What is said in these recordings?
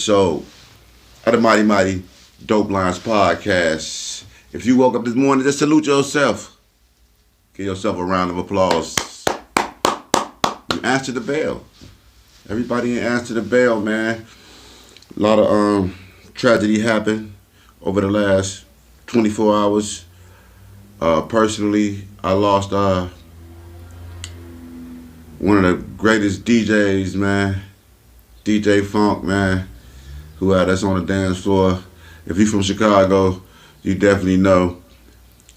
So, at the Mighty Dope Lines podcast. If you woke up this morning, just salute yourself. Give yourself a round of applause. You answer the bell. Everybody answer the bell, man. A lot of tragedy happened over the last 24 hours. Personally, I lost one of the greatest DJs, man. DJ Funk, man, who had us on the dance floor. If you're from Chicago, you definitely know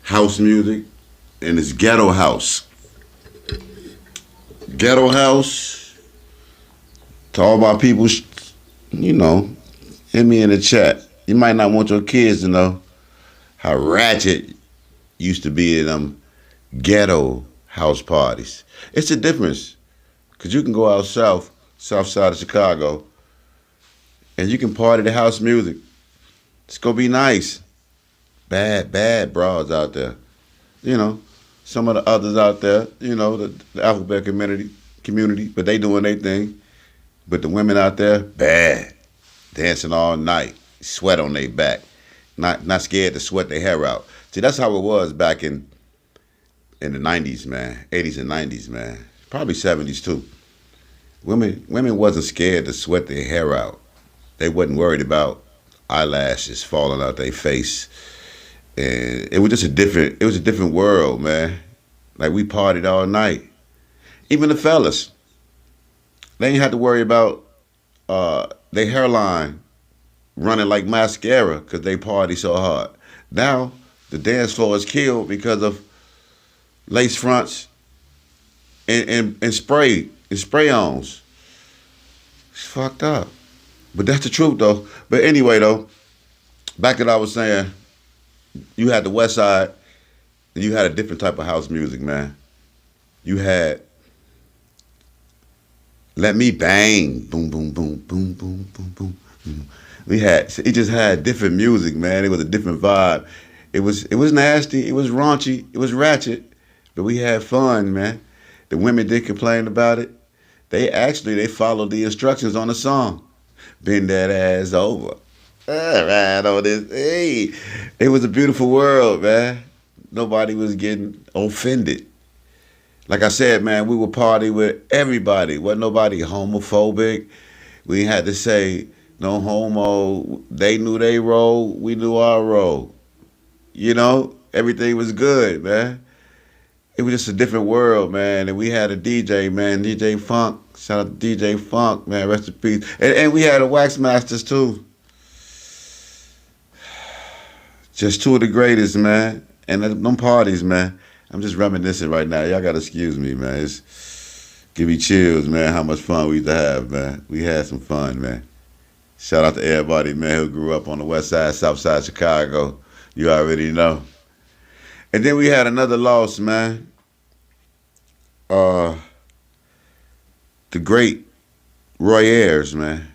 house music, and it's ghetto house. Ghetto house. To all my people, hit me in the chat. You might not want your kids to know how ratchet used to be in them ghetto house parties. It's a difference, because you can go out south side of Chicago, and you can party the house music. It's gonna be nice. Bad broads out there. You know, some of the others out there, the alphabet community, but they doing their thing. But the women out there, bad. Dancing all night, sweat on their back. Not scared to sweat their hair out. See, that's how it was back in the 90s, man. 80s and 90s, man. Probably 70s too. Women wasn't scared to sweat their hair out. They wasn't worried about eyelashes falling out their face. And it was a different world, man. Like, we partied all night. Even the fellas, they ain't had to worry about their hairline running like mascara because they party so hard. Now, the dance floor is killed because of lace fronts and spray-ons. It's fucked up. But that's the truth, though. But anyway, though, back to what I was saying, you had the West Side, and you had a different type of house music, man. You had Let Me Bang, boom, boom, boom, boom, boom, boom, boom, boom. It just had different music, man. It was a different vibe. It was nasty, it was raunchy, it was ratchet, but we had fun, man. The women did complain about it. They followed the instructions on the song. Bend that ass over. Right on this. Hey, it was a beautiful world, man. Nobody was getting offended. Like I said, man, we would party with everybody. Wasn't nobody homophobic. We had to say no homo. They knew they role. We knew our role. Everything was good, man. It was just a different world, man. And we had a DJ, man, DJ Funk. Shout out to DJ Funk, man. Rest in peace. And we had the Wax Masters, too. Just two of the greatest, man. And them parties, man. I'm just reminiscing right now. Y'all got to excuse me, man. It's give me chills, man, how much fun we used to have, man. We had some fun, man. Shout out to everybody, man, who grew up on the west side, south side Chicago. You already know. And then we had another loss, man. The great Roy Ayers, man.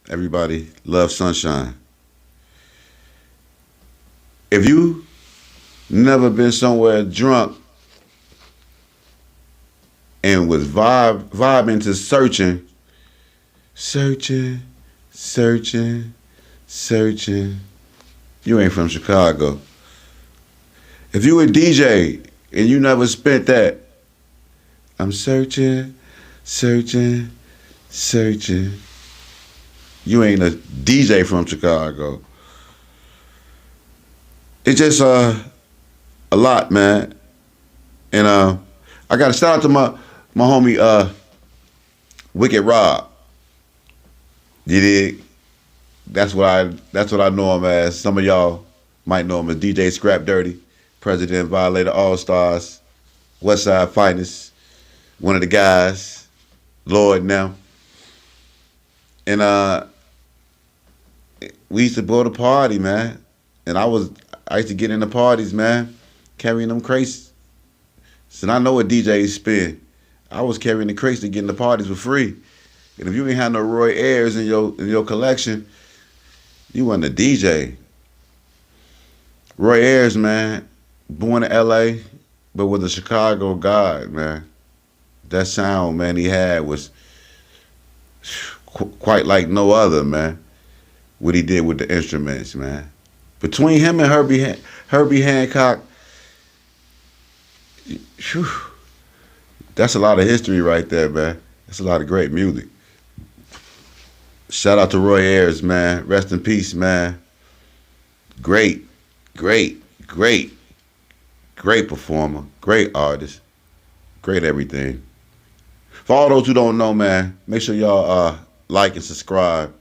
Everybody loves Sunshine. If you never been somewhere drunk and was vibing to searching, you ain't from Chicago. If you a DJ and you never spent that, I'm searching, you ain't a DJ from Chicago. It's just a lot, man. And I got to shout out to my homie Wicked Rob. You dig? That's what I know him as. Some of y'all might know him as DJ Scrap Dirty, President Violator All Stars, Westside Finest, one of the guys, Lord now. And we used to go to party, man. And I used to get in the parties, man, carrying them crates. So I know what DJs spend. I was carrying the crates to get in the parties for free. And if you ain't had no Roy Ayers in your collection, you wasn't a DJ. Roy Ayers, man, born in LA, but was a Chicago guy, man. That sound, man, he had was quite like no other, man. What he did with the instruments, man. Between him and Herbie Hancock, whew, that's a lot of history right there, man. That's a lot of great music. Shout out to Roy Ayers, man. Rest in peace, man. Great, great, great, great performer, great artist, great everything. For all those who don't know, man, make sure y'all like and subscribe.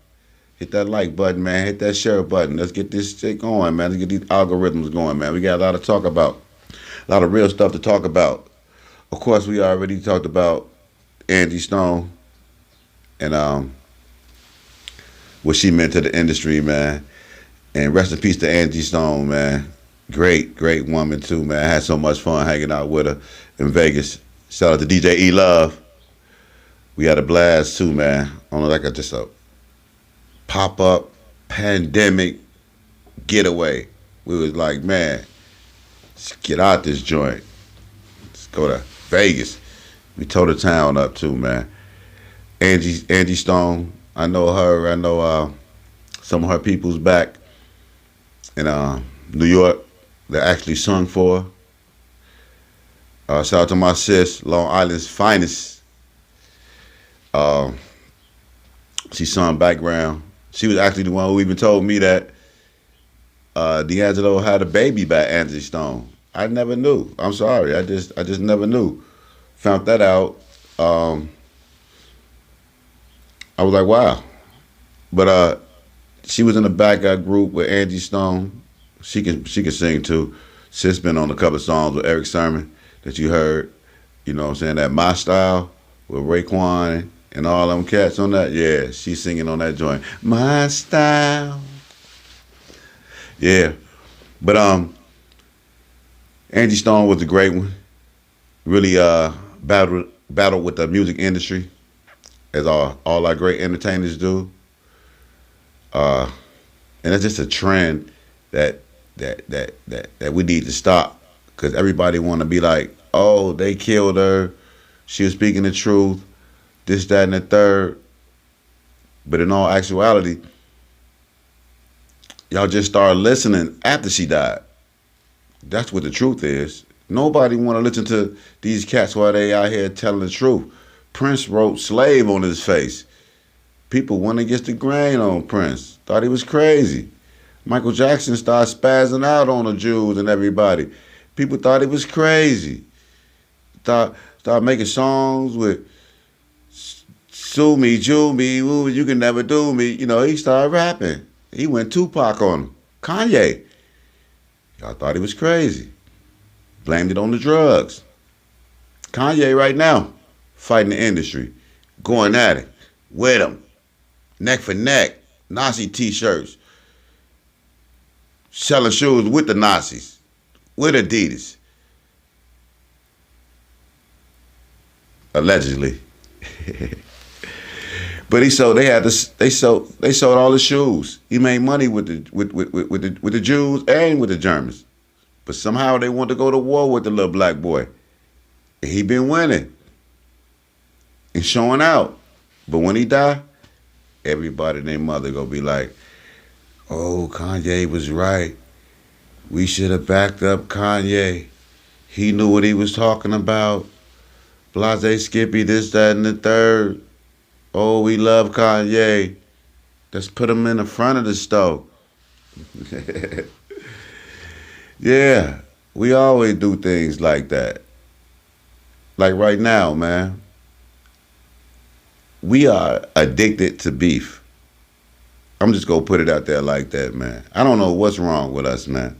Hit that like button, man. Hit that share button. Let's get this shit going, man. Let's get these algorithms going, man. We got a lot to talk about. A lot of real stuff to talk about. Of course, we already talked about Angie Stone and what she meant to the industry, man. And rest in peace to Angie Stone, man. Great, great woman, too, man. I had so much fun hanging out with her in Vegas. Shout out to DJ E Love. We had a blast, too, man. On like just a pop-up pandemic getaway. We was like, man, let's get out this joint. Let's go to Vegas. We tore the town up, too, man. Angie Stone, I know her. I know some of her people's back in New York that actually sung for her. Shout out to my sis, Long Island's finest. She sung background. She was actually the one who even told me that D'Angelo had a baby by Angie Stone. I never knew. I'm sorry. I just never knew. Found that out. I was like, wow. But she was in the backup group with Angie Stone. She can sing too. Sis been on a couple of songs with Eric Sermon that you heard. You know what I'm saying? That My Style with Raekwon and all them cats on that. Yeah, she's singing on that joint. My Style. Yeah. But Angie Stone was a great one. Really battled with the music industry, as all our great entertainers do. And it's just a trend that we need to stop, because everybody want to be like, oh, they killed her, she was speaking the truth, this, that, and the third. But in all actuality, y'all just started listening after she died. That's what the truth is. Nobody want to listen to these cats while they out here telling the truth. Prince wrote slave on his face. People went against the grain on Prince. Thought he was crazy. Michael Jackson started spazzing out on the Jews and everybody. People thought he was crazy. Started making songs with sue me, Jew me, ooh, you can never do me. You know, he started rapping. He went Tupac on him. Kanye. Y'all thought he was crazy. Blamed it on the drugs. Kanye right now, fighting the industry. Going at it. With him. Neck for neck. Nazi t-shirts. Selling shoes with the Nazis. With Adidas. Allegedly. But they sold all the shoes. He made money with the Jews and with the Germans. But somehow they want to go to war with the little black boy. And he been winning and showing out. But when he die, everybody and their mother gonna be like, oh, Kanye was right. We should have backed up Kanye. He knew what he was talking about. Blase Skippy, this, that, and the third. Oh, we love Kanye. Let's put him in the front of the stove. Yeah, we always do things like that. Like right now, man. We are addicted to beef. I'm just gonna put it out there like that, man. I don't know what's wrong with us, man.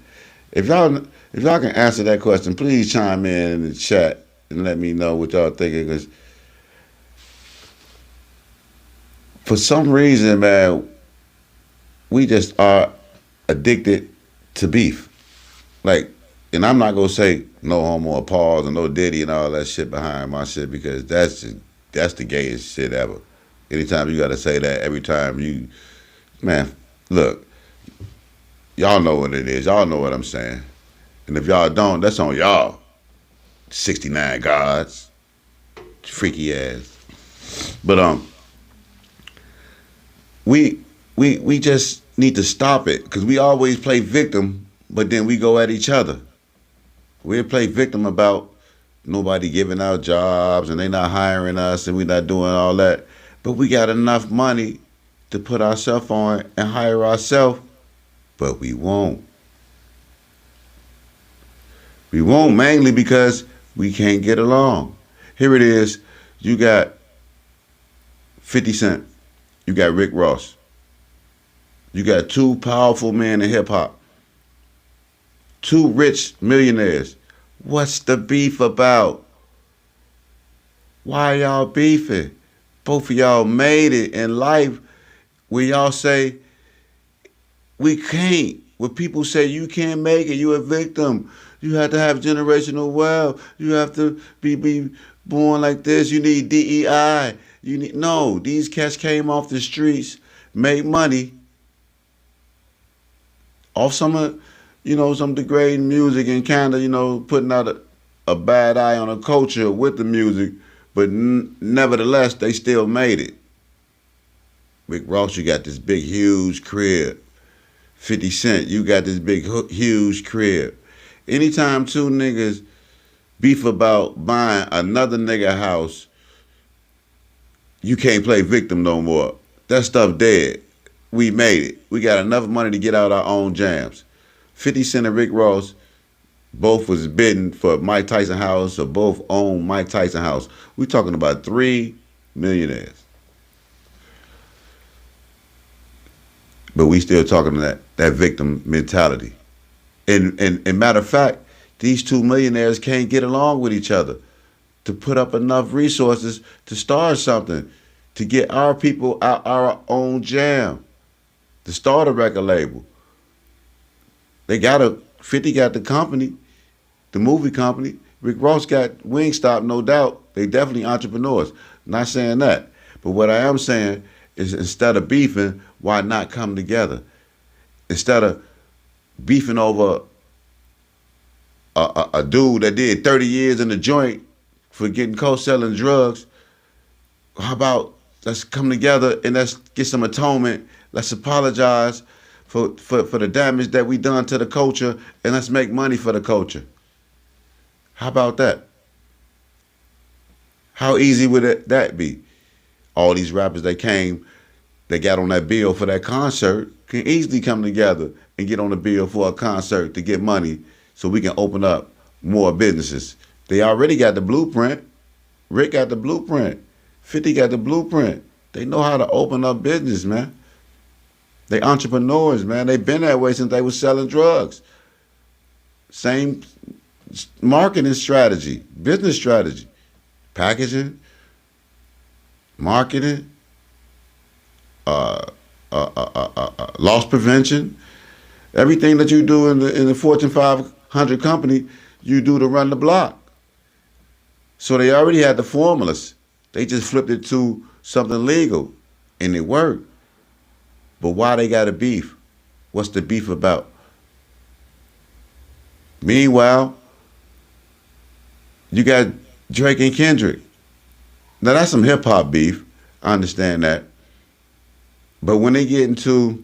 If y'all can answer that question, please chime in the chat and let me know what y'all thinking. Because for some reason, man, we just are addicted to beef. Like, and I'm not gonna say no homo or pause and no Diddy and all that shit behind my shit, because that's the gayest shit ever. Anytime you gotta say that, every time you, man, look, y'all know what it is. Y'all know what I'm saying. And if y'all don't, that's on y'all. 69 gods. Freaky ass. But we we just need to stop it because we always play victim, but then we go at each other. We play victim about nobody giving out jobs and they not hiring us and we not doing all that. But we got enough money to put ourselves on and hire ourselves, but we won't. We won't mainly because we can't get along. Here it is. You got 50 Cent. You got Rick Ross. You got two powerful men in hip hop. Two rich millionaires. What's the beef about? Why y'all beefing? Both of y'all made it in life where y'all say, we can't. When people say you can't make it, you a victim. You have to have generational wealth. You have to be born like this. You need DEI. No, these cats came off the streets, made money off some degrading music and kind of, putting out a bad eye on a culture with the music, but nevertheless, they still made it. Rick Ross, you got this big, huge crib. 50 Cent, you got this big, huge crib. Anytime two niggas beef about buying another nigga house, you can't play victim no more. That stuff dead. We made it. We got enough money to get out our own jams. 50 Cent and Rick Ross both was bidding for Mike Tyson house or both own Mike Tyson house. We talking about 3 millionaires. But we still talking that victim mentality. And matter of fact, these 2 millionaires can't get along with each other to put up enough resources to start something, to get our people out our own jam, to start a record label. 50 got the company, the movie company. Rick Ross got Wingstop, no doubt. They definitely entrepreneurs. Not saying that. But what I am saying is instead of beefing, why not come together? Instead of beefing over a dude that did 30 years in the joint for getting co-selling drugs, how about let's come together and let's get some atonement. Let's apologize for the damage that we done to the culture and let's make money for the culture. How about that? How easy would that be? All these rappers that got on that bill for that concert can easily come together and get on the bill for a concert to get money so we can open up more businesses. They already got the blueprint. Rick got the blueprint. 50 got the blueprint. They know how to open up business, man. They entrepreneurs, man. They've been that way since they was selling drugs. Same marketing strategy, business strategy, packaging, marketing, loss prevention. Everything that you do in the Fortune 500 company, you do to run the block. So they already had the formulas. They just flipped it to something legal, and it worked. But why they got a beef? What's the beef about? Meanwhile, you got Drake and Kendrick. Now that's some hip hop beef. I understand that. But when they get into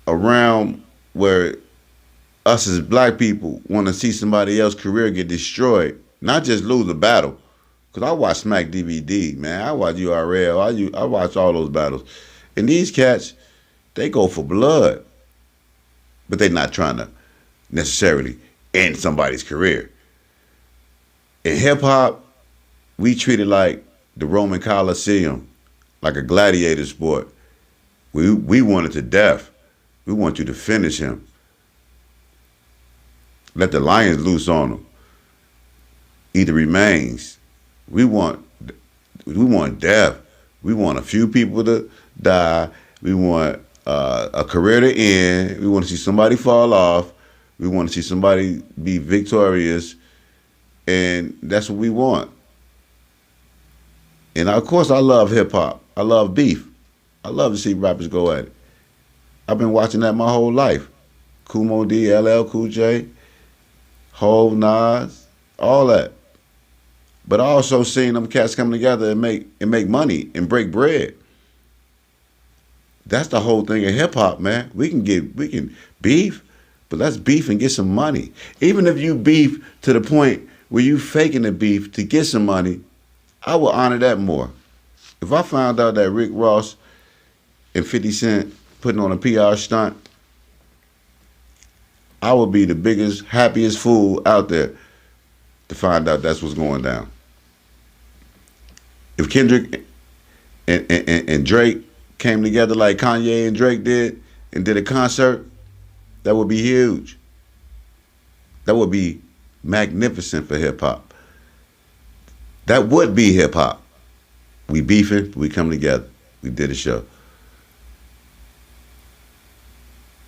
around where us as black people want to see somebody else's career get destroyed, not just lose a battle. Because I watch Smack DVD, man. I watch URL. I watch all those battles. And these cats, they go for blood. But they're not trying to necessarily end somebody's career. In hip-hop, we treat it like the Roman Coliseum, like a gladiator sport. We want it to death. We want you to finish him. Let the lions loose on him. Eat the remains. We want death. We want a few people to die. We want a career to end. We want to see somebody fall off. We want to see somebody be victorious. And that's what we want. And of course, I love hip hop. I love beef. I love to see rappers go at it. I've been watching that my whole life. Kumo D, LL Cool J, Hov, Nas, all that. But I also seen them cats come together and make money and break bread. That's the whole thing of hip hop, man. We can beef, but let's beef and get some money. Even if you beef to the point where you faking the beef to get some money, I will honor that more. If I found out that Rick Ross and 50 Cent putting on a PR stunt, I would be the biggest, happiest fool out there to find out that's what's going down. If Kendrick and Drake came together like Kanye and Drake did a concert, that would be huge. That would be magnificent for hip hop. That would be hip hop. We beefing, we come together. We did a show.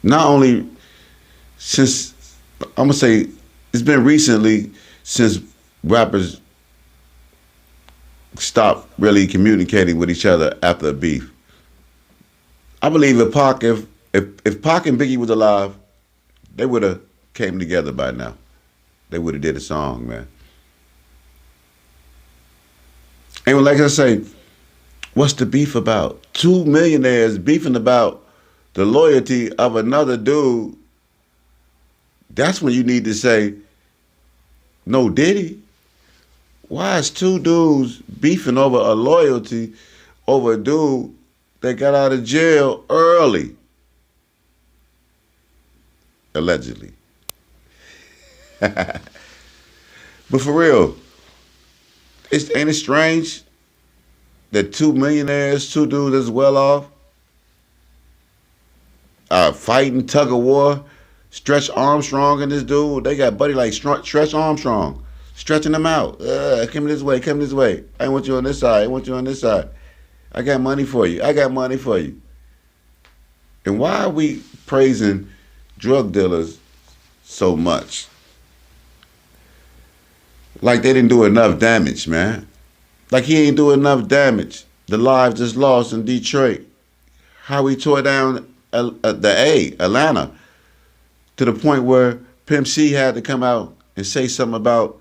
Not only since, I'm gonna say, it's been recently since rappers stopped really communicating with each other after a beef. I believe if Pac and Biggie was alive, they would have came together by now. They would have did a song, man. And like I say, what's the beef about? Two millionaires beefing about the loyalty of another dude. That's when you need to say, no Diddy. Why is two dudes beefing over a loyalty over a dude that got out of jail early? Allegedly. But for real, ain't it strange that two millionaires, two dudes that's well off, fighting tug of war, Stretch Armstrong and this dude, they got buddy like Stretch Armstrong, stretching them out. Come this way, come this way. I want you on this side, I want you on this side. I got money for you, I got money for you. And why are we praising drug dealers so much? Like they didn't do enough damage, man. Like he ain't do enough damage. The lives just lost in Detroit. How he tore down Atlanta, to the point where Pimp C had to come out and say something about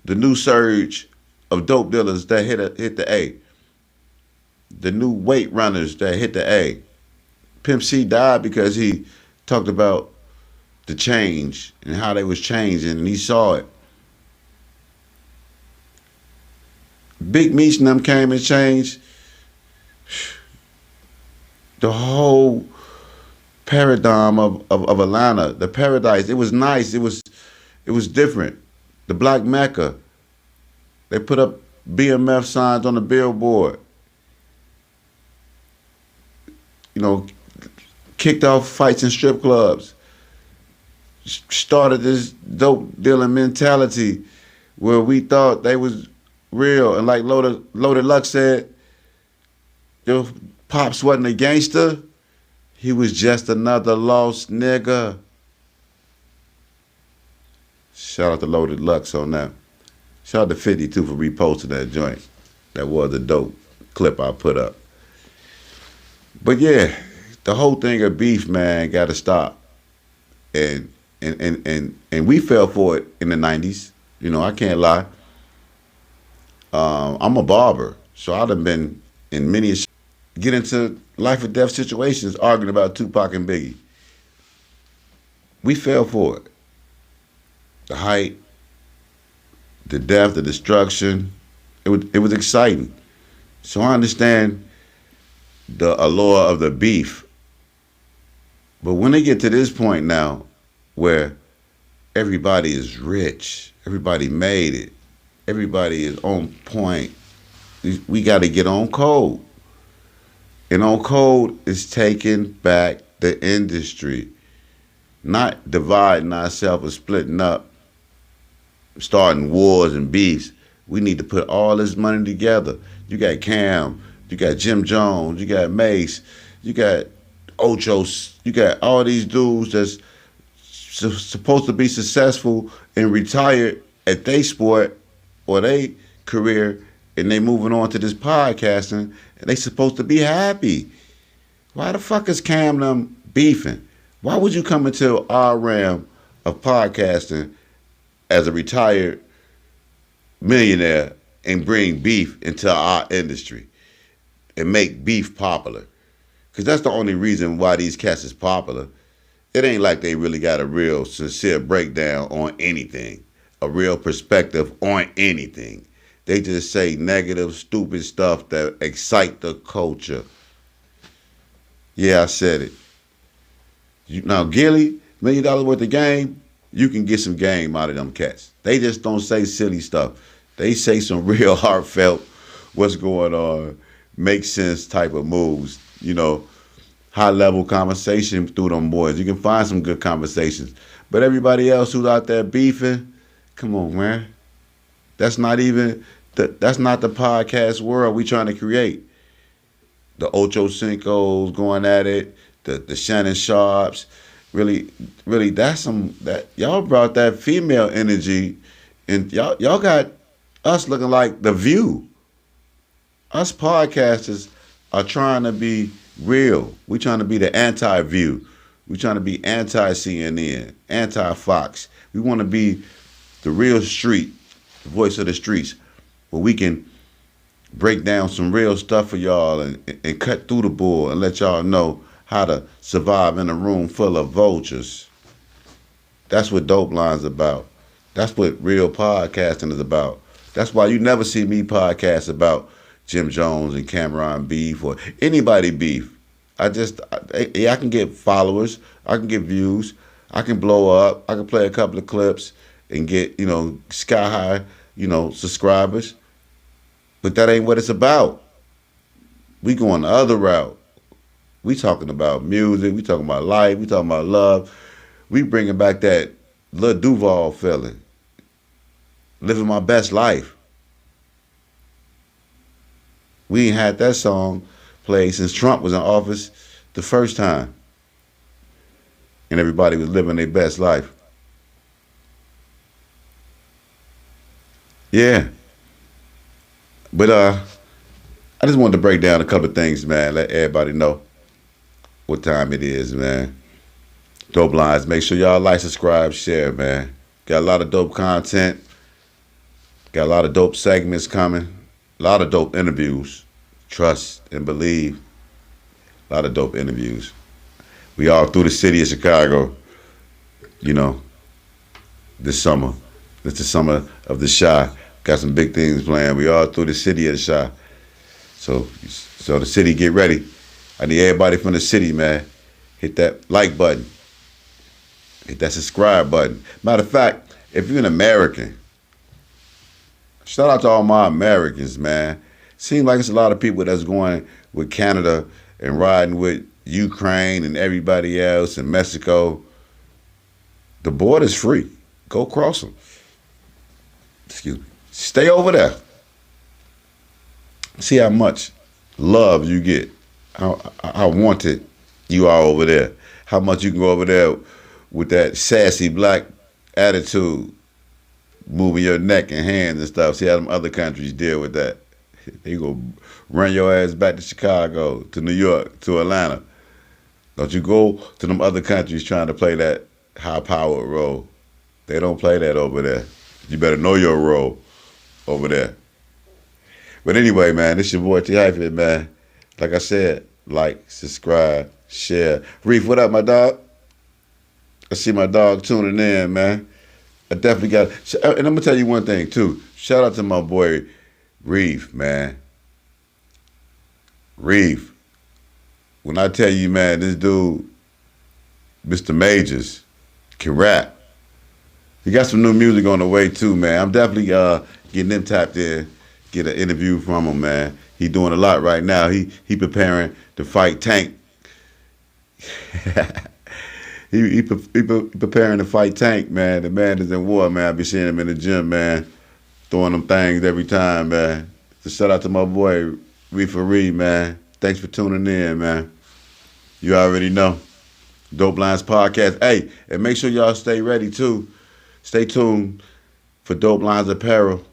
the new surge of dope dealers that hit the A. The new weight runners that hit the A. Pimp C died because he talked about the change and how they was changing, and he saw it. Big Meech and them came and changed the whole paradigm of Atlanta, the paradise. It was nice. It was different. The Black Mecca. They put up BMF signs on the billboard. You know, kicked off fights in strip clubs. Started this dope dealing mentality where we thought they was real. And like Loaded Luck said, your Pops wasn't a gangster. He was just another lost nigga. Shout out to Loaded Lux on that. Shout out to 52 for reposting that joint. That was a dope clip I put up. But yeah, the whole thing of beef, man, gotta stop. And we fell for it in the 90s. You know, I can't lie. I'm a barber, so I done been in many get into life or death situations arguing about Tupac and Biggie. We fell for it. The height, the death, the destruction. It was exciting. So I understand the allure of the beef. But when they get to this point now where everybody is rich, everybody made it, everybody is on point, we got to get on code. And on code is taking back the industry, not dividing ourselves or splitting up, starting wars and beefs. We need to put all this money together. You got Cam, you got Jim Jones, you got Mace, you got Ocho, you got all these dudes that's supposed to be successful and retired at their sport or their career, and they moving on to this podcasting, and they supposed to be happy. Why the fuck is Cam them beefing? Why would you come into our realm of podcasting as a retired millionaire and bring beef into our industry and make beef popular. Because that's the only reason why these cats is popular. It ain't like they really got a real sincere breakdown on anything, a real perspective on anything. They just say negative, stupid stuff that excite the culture. Yeah, I said it. Now, Gilly, $1 million worth of game, you can get some game out of them cats. They just don't say silly stuff. They say some real heartfelt, what's going on, make sense type of moves. High level conversation through them boys. You can find some good conversations. But everybody else who's out there beefing, come on, man. That's not that's not the podcast world we trying to create. The Ocho Cincos going at it, the Shannon Sharps. Really, that y'all brought that female energy, and y'all got us looking like The View. Us podcasters are trying to be real. We trying to be the anti-View. We trying to be anti-CNN, anti-Fox. We want to be the real street, the voice of the streets, where we can break down some real stuff for y'all and cut through the bull and let y'all know how to survive in a room full of vultures. That's what Dope Line's about. That's what real podcasting is about. That's why you never see me podcast about Jim Jones and Cameron beef or anybody beef. I can get followers. I can get views. I can blow up. I can play a couple of clips and get, sky high, subscribers. But that ain't what it's about. We going the other route. We talking about music. We talking about life. We talking about love. We bringing back that Lil Duval feeling. Living my best life. We ain't had that song played since Trump was in office the first time. And everybody was living their best life. Yeah. But I just wanted to break down a couple of things, man. Let everybody know what time it is, man. Dope Lines. Make sure y'all like, subscribe, share, man. Got a lot of dope content. Got a lot of dope segments coming. A lot of dope interviews. Trust and believe. A lot of dope interviews. We all through the city of Chicago, this summer. It's the summer of the Chi. Got some big things planned. We all through the city of the Chi. So the city, get ready. I need everybody from the city, man. Hit that like button. Hit that subscribe button. Matter of fact, if you're an American, shout out to all my Americans, man. Seems like it's a lot of people that's going with Canada and riding with Ukraine and everybody else and Mexico. The border's free. Go cross them. Excuse me. Stay over there. See how much love you get. How wanted you are over there. How much you can go over there with that sassy black attitude, moving your neck and hands and stuff. See how them other countries deal with that. They go run your ass back to Chicago, to New York, to Atlanta. Don't you go to them other countries trying to play that high-powered role. They don't play that over there. You better know your role over there. But anyway, man, this your boy T Hyphen, man. Like I said, like, subscribe, share. Reef, what up, my dog? I see my dog tuning in, man. I definitely got, and I'm gonna tell you one thing too. Shout out to my boy Reef, man. Reef. When I tell you, man, this dude, Mr. Majors, can rap. He got some new music on the way too, man. I'm definitely getting him tapped in, get an interview from him, man. He doing a lot right now. He preparing to fight Tank. he preparing to fight Tank, man. The man is in war, man. I be seeing him in the gym, man, throwing them things every time, man. So shout out to my boy Reefer Reed, man. Thanks for tuning in, man. You already know. Dope Lines Podcast. Hey, and make sure y'all stay ready too. Stay tuned for Dope Lines Apparel.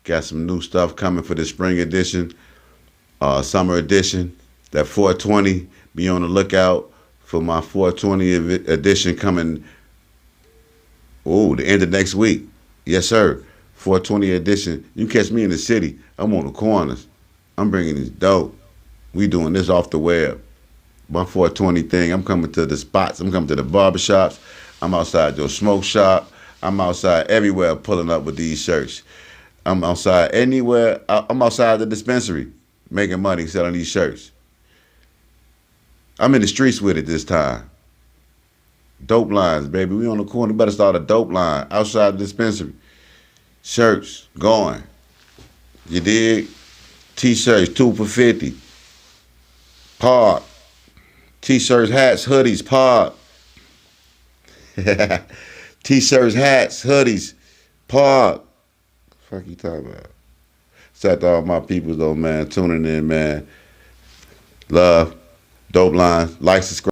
Got some new stuff coming for the spring edition, summer edition. That 420, be on the lookout for my 420 edition coming, the end of next week. Yes, sir. 420 edition. You catch me in the city, I'm on the corners. I'm bringing this dope. We doing this off the web. My 420 thing, I'm coming to the spots. I'm coming to the barbershops. I'm outside your smoke shop. I'm outside everywhere pulling up with these shirts. I'm outside anywhere. I'm outside the dispensary making money selling these shirts. I'm in the streets with it this time. Dope lines, baby. We on the corner. We better start a dope line outside the dispensary. Shirts going. You dig? T-shirts 2 for $50. Park. T-shirts, hats, hoodies, park. T-shirts, hats, hoodies, park. Fuck you talking about? Shout out to all my people though, man. Tuning in, man. Love. Dope lines. Like, subscribe.